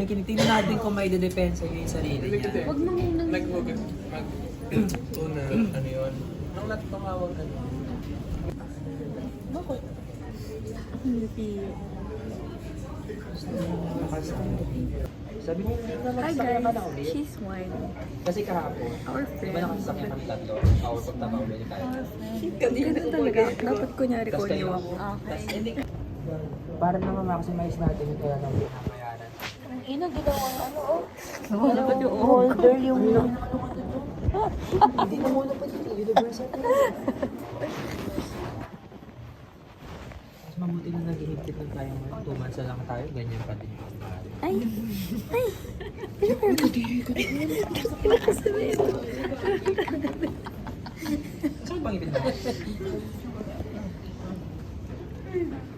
kinikinig. Tingnan natin kung may dedepensa niya yung sarili niya. Huwag mo munang... Una, ano yun? Ang tumawag ano? Bakit? Hindi piyo. Sabi mo, Hi guys, she's wine. kasi kahapon, Our di ba friend. nakasasakyan kami tatlo? Ako, pagtabaw, ganyan tayo. Ganun talaga. Dapat kunyari ko niyo ako. Tapos, hindi. Para naman maximize natin yung kaya nang pinabayaran. Ang ina, ginawa ano oh. Wala pa yung holder yung... Hindi na muna pa dito, universal na. Mas mabuti na nag-ihigpit ng tayo mo. 2 months na lang tayo, ganyan pa din yung pagmahal. Ay! Ay! Pinakasabihin mo. Saan bang ipin mo?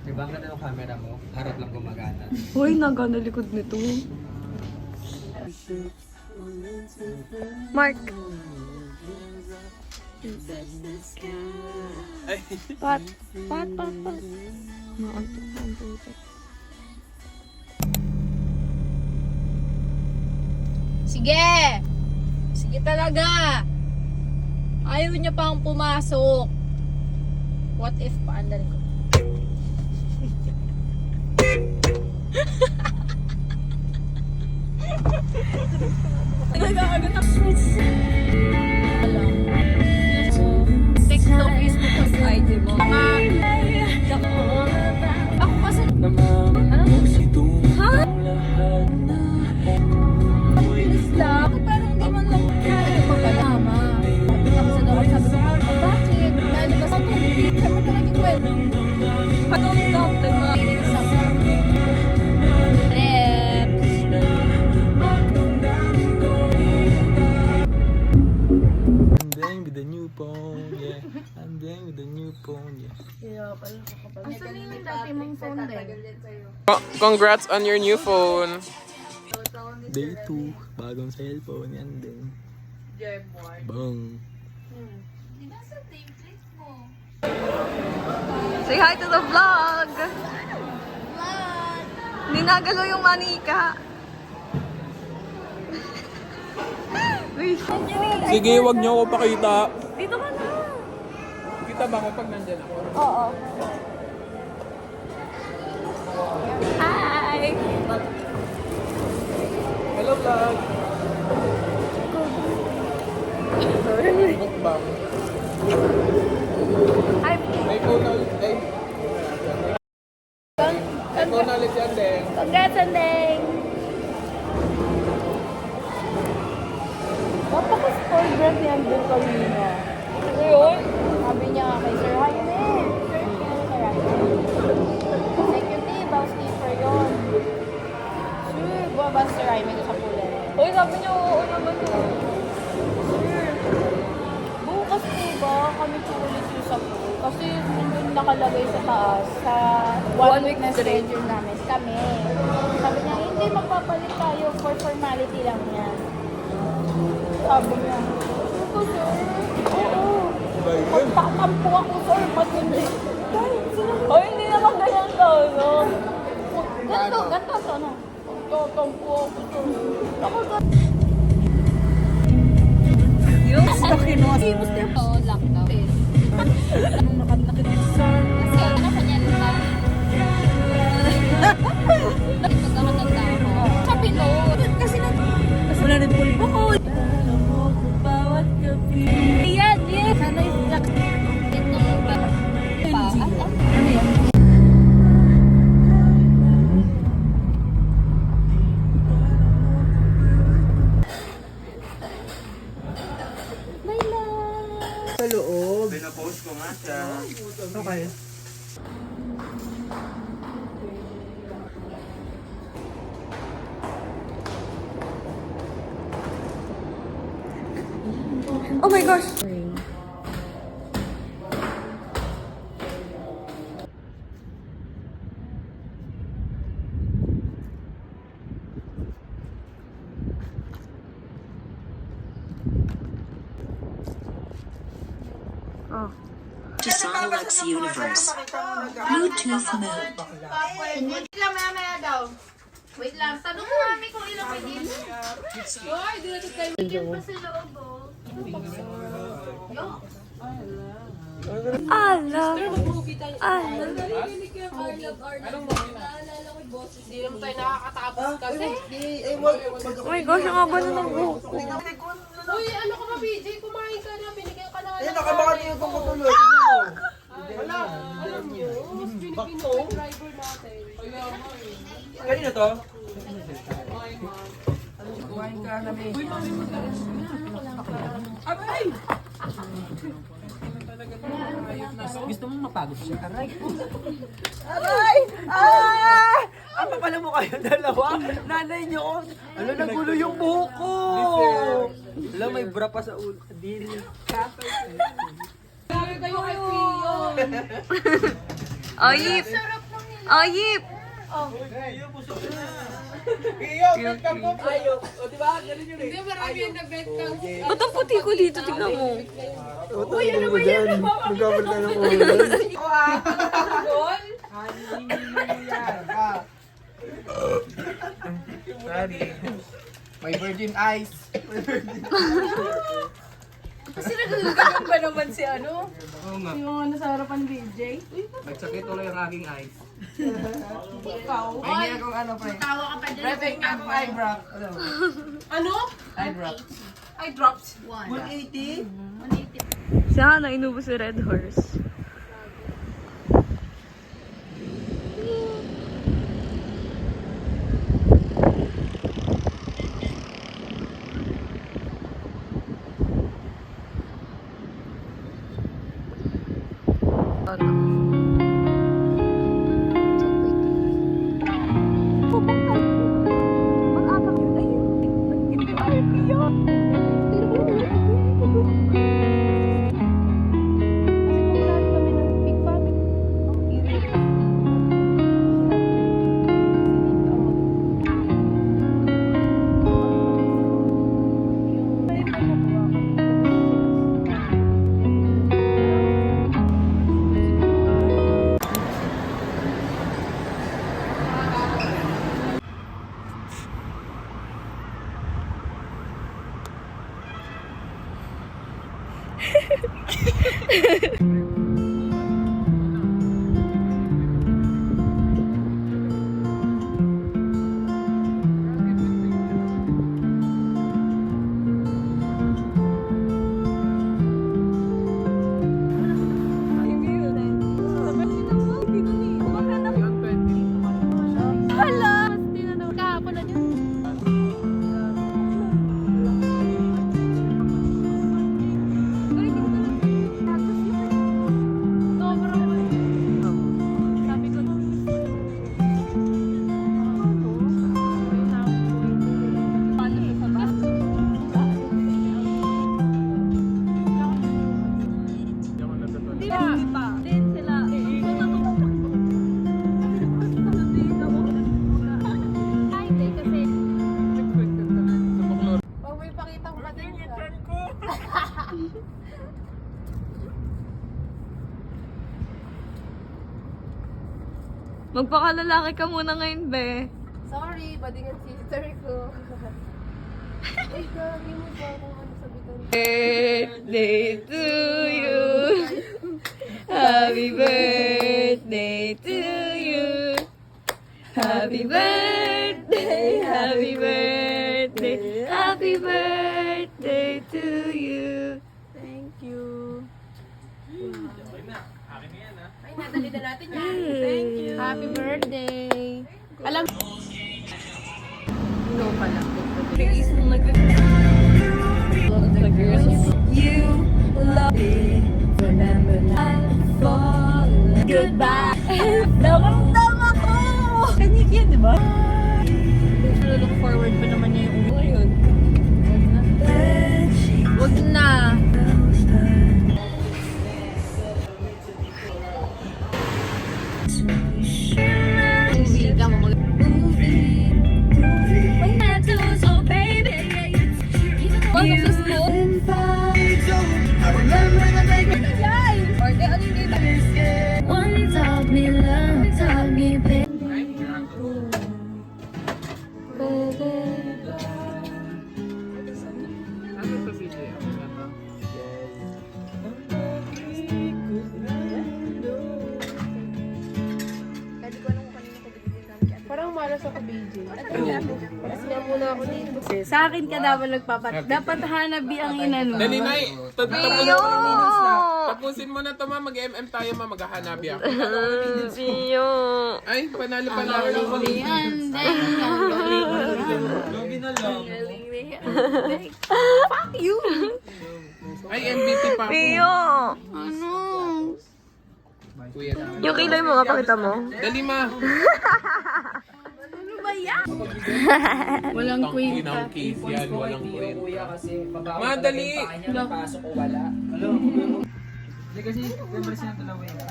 Diba ang ganda ng camera mo? Harap lang gumagana. Hoy, nagana likod nito. Mark! Pat! Pat! Pat! Pat! Maantok na ang puto. Sige! Sige talaga! Ayaw niya pang pumasok. What if paandarin ko? Nag-aagat ako. TikTok, Facebook, tapos IG mo. Ako kasi... Ha? Lang, pero hindi man lang kaya magpalama. Tapos sa daw, sabi ko, bakit? Dahil ba sa tubig? Sabi ko lagi kwento. Patong-top, diba? I'm dang with the new phone, yeah. I'm dang with the new phone, yeah. Asan yung dati mong phone din? Congrats on your new phone. Day 2, bagong cellphone yan din. Bang. Say hi to the vlog! Hindi nagalaw yung manika. Uy. Sige, wag niyo ako pakita. Dito ka na. Kita ba ako pag nandyan ako? Oo. Hi! Hello vlog. Mukbang. Hi! May phone na ulit. Ay. May phone na ulit yan din. Congrats, Andeng! Napaka-spoiled brat ni Andeng kanina. Ngayon? Sabi niya kay Sir Jaime. Executive, housekeeper yun. Sure, buwabas Sir Jaime doon sa pula. Uy, sabi niya, oo naman yun. Sir, bukas po ba kami tuloy sa pool? Kasi nandun nakalagay sa taas, sa 1 week na schedule namin, kami. Sabi niya, hindi magpapalit tayo for formality lang yan. Sabi niya, ito sir, oo. Pagtatampo ako sir, ba't hindi? O hindi naman ganyan to, no? Ganto to, no? Pagtatampo ako sir. Yung sa kinuha. Oo, lockdown. Anong nakadakit sir? Kasi ano pa niyan lang. Pagkakatanda ako. Sa Pinoy. Kasi wala rin pulbo ko. Bawat gabi. Yan, yan. Sana yung lock. Ito pa. Ano yan? Sa loob. Pinapost ko nga siya. Okay. Oh my gosh! Oh. To Sonolux Universe. Bluetooth mode. Wait lang, tanong mo kami kung ilang may dito. Ay, dito tayo. Bigyan pa sa loob, oh. Hindi naman tayo nakakatapos kasi. Oh my gosh, ang haba na ng buhok ko. Uy, ano ka ba, BJ? Kumain ka na, binigyan ka na. Nakabaka niyo itong kutuloy. Alam niyo, Filipino driver natin. Kanina to? Kumain ka namin. Gusto mong mapagod siya? Aray! Aray! Ah! Ano pala mo kayo dalawa? Nanay niyo. Ano, nagulo yung buhok ko. Wala, may bra pa sa ulo. Dili. Sabi kayo kay Pio. Oyip! Oyip! Ayaw. O, diba? Ganun yun eh. Hindi, marami yung nag-bet kang. Ba't ang puti ko dito? Tignan mo. Uy, ano ba yan? Magkabal ka ng ulo. Doon? Sorry. May virgin eyes. Kasi nagagaling ba naman si ano? Oo nga. Yung nasa harapan BJ? Nagsakit ulo yung aking eyes. Ikaw? May hindi akong ano, pre. Tawa ka pa dyan. Pre, fake akong eye drop. Ano? Eye drop. I dropped. 180? Si Hana, inubos si Red Horse. Pag may pakita ko pa din siya. Magpakalalaki ka muna ngayon, be. Sorry, badingan sister ko. Ay, gagi mo ba kung ano sabitan? Birthday to you. Happy birthday to you. Happy birthday, happy birthday, happy birthday to you. Thank you. Ay, nadali na natin yan. Thank you. Happy birthday. Alam no pala. You love me, remember I'll fall. Goodbye. Damang-dam ako! Kanig yan, di ba? Look forward pa naman niya yung uwi yun. Wag na. Movie ka mo mag... May tattoos, oh baby. Welcome to school. Orte, ano yung dito? One taught me love, taught me pain. Paras ako, BJ. Paras nga muna ako dito. Sa akin ka dapat hanabi ang inano. Dali, Nay. Tapusin mo na to, ma. Mag-MM tayo, ma. Maghahanabi ako. Ay, panalo pala ako. Gabi na lang. Fuck you! Ay, MVP pa ako. Ano? Kuya. Yung kilay mo nga, pakita mo. Dali, ma. Walang queen. Inang case yan. Walang kwenta. Kuya kasi mabawal Madali. yung paa niya, napasok o wala. Hindi kasi, member siya ng dalawa yun.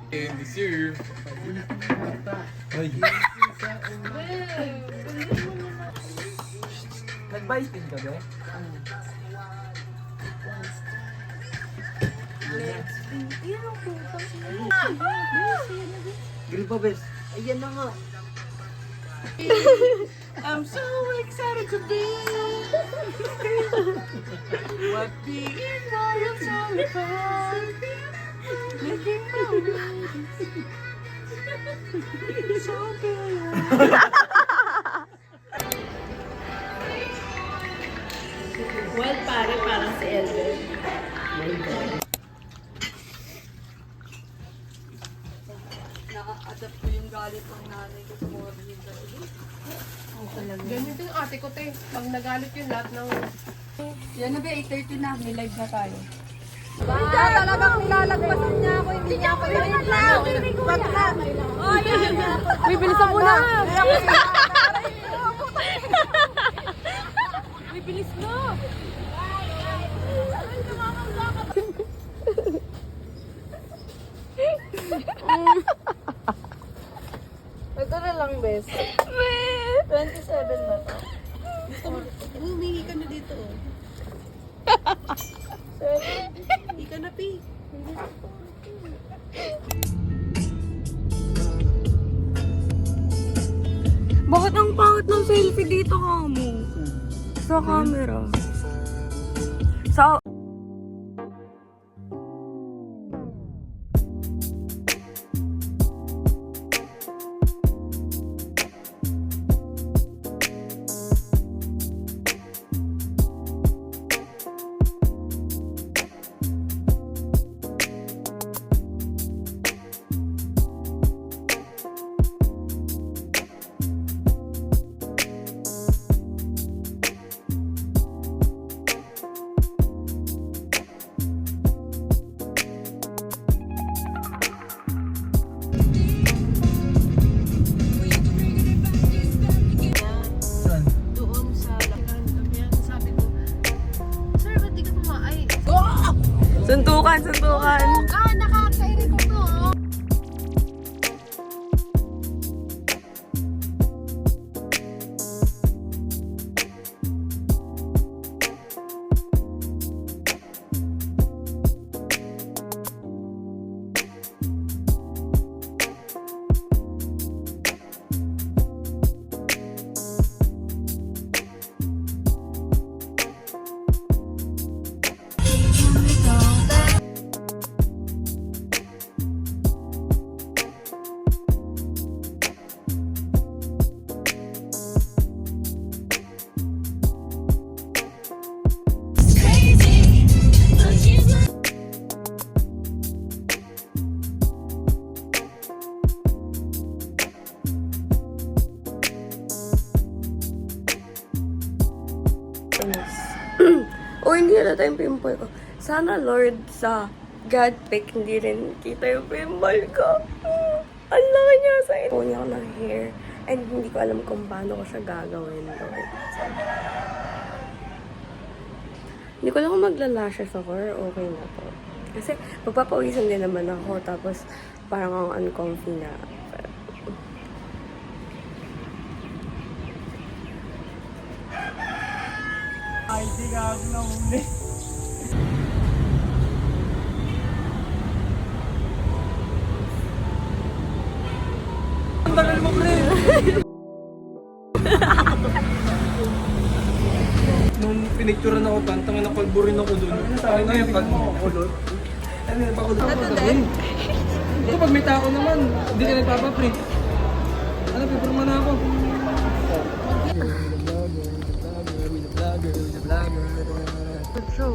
And sir. Nag-biting ka ba? Grill pa, bes. Ayan na nga. I'm so excited to be what being royal's all about. Making movies. So bad. Well, parang si Elden. Naka-adapt ko yung galit ng nanay ko sa mga binigay. Ganyan din yung ate ko, te. Pag nagalit yung lahat ng... Yan na ba, 8:30 na. May live na tayo. Hindi, talagang lalagpasan niya ako. Hindi niya ako yung lang. Ba't lang? Uy, bilisan mo na. Uy, bilis mo. Ito na lang, bes. 27 na to. Humingi ka na dito. Hindi ka na, Pi. Bakit ang pangit ng selfie dito ka mo? Sa camera. Sa... Doon sa lakihan kami, sabi ko, sir, ba't di ka tumaay? Suntukan, suntukan. Nakakairi ko to. O, hindi halata yung pimple ko. Sana, Lord, sa God pick, hindi rin kita yung pimple ko. Ang laki niya sa ito. Puni ako ng hair. And hindi ko alam kung paano ko siya gagawin, Lord. Hindi ko alam kung magla-lashes ako or okay na to. Kasi magpapawisan din naman ako. Tapos parang ang uncomfy na. Ay, di ka ako na uli. Ang tagal mo, pre! Nung pinicturean ako, pantangin na kalburin ako dun. Ay na yung pag makulot. Ano yung pakulot ako dun? Ito pag may tao naman, hindi ka nagpapaprint. Ano, pipirma na ako. So,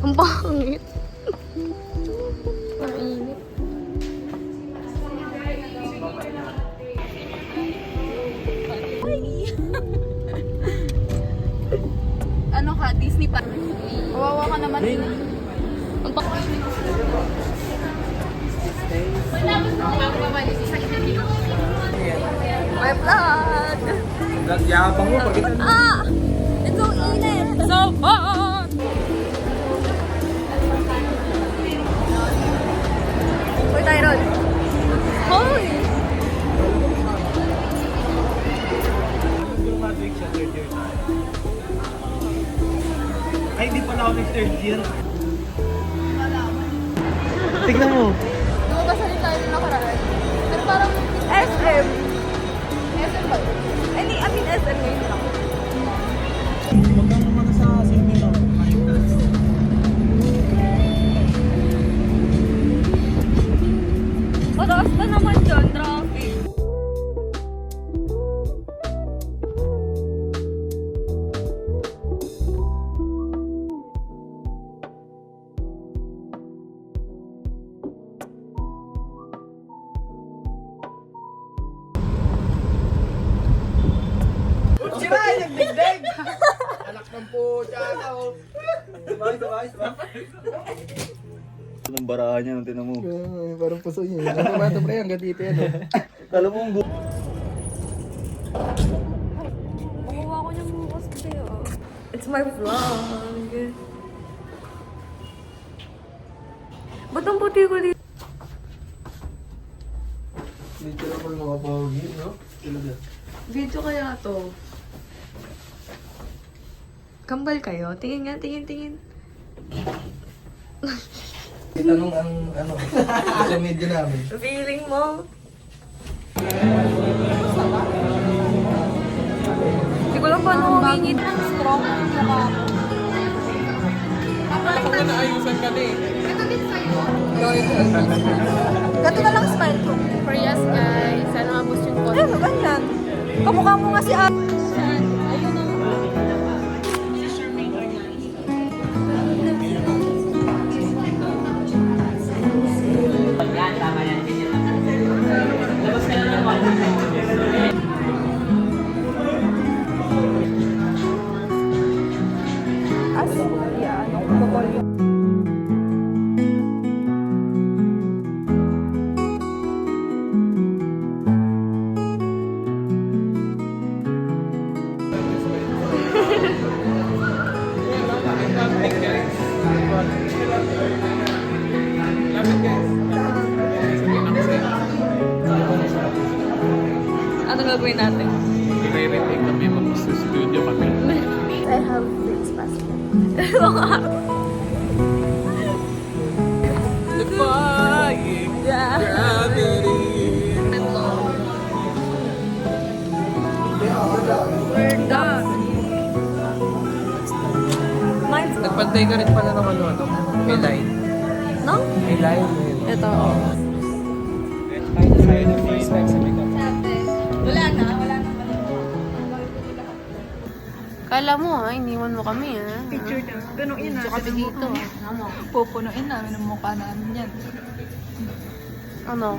ang pangit. Ang init. Ano ka, Disney pa? Kawawa ka naman. Ang pangit. My vlog! Yabang mo, pag Ah! Ito ang init! So hot! Uy, Tyron! Hoy! Ay, hindi pala ako nag-third year. Tignan mo. Lumabas na rin tayo nung nakaraan. Pero parang SM! SM ba yun? I mean SM ngayon lang. Huwag kang naman sa safety no. Mataas na naman dyan, traffic. Sira! Nagdigdig! Anak ng puta ako. Sabay. Anong barahan niya nung tinan mo? Parang puso niya. Ano pre, hanggang dito yan. Kala mo ang Makuha ko niyang bukas kasi it's my vlog. Ba't ang puti ko dito? Dito na po yung mga pogi, no? Video kaya to. Kambal kayo? Tingin nga, tingin. Itanong ang ano, social media namin. Feeling mo? Hindi ko lang paano humingit. Strong ang mukha ko. Gato na lang smile ko. For yes guys, sana maboost yung Ay, ano ganyan? Kamukha mo nga si Ate. Ayun na. Ano gagawin natin? I-retake kami, mag-studio kami. I have fixed passport. Defying Yeah. gravity. We're done. Mine's gone. Nagpantay ka rin pala ng ano. May line. No? May line. Ito. Kahit na sa'yo ng face pack sa makeup. Wala na. Kala mo ha, iniwan mo kami ha. Picture daw. Ganun yun Picture kami dito. Pupunuin namin ang mukha namin yan. Ano?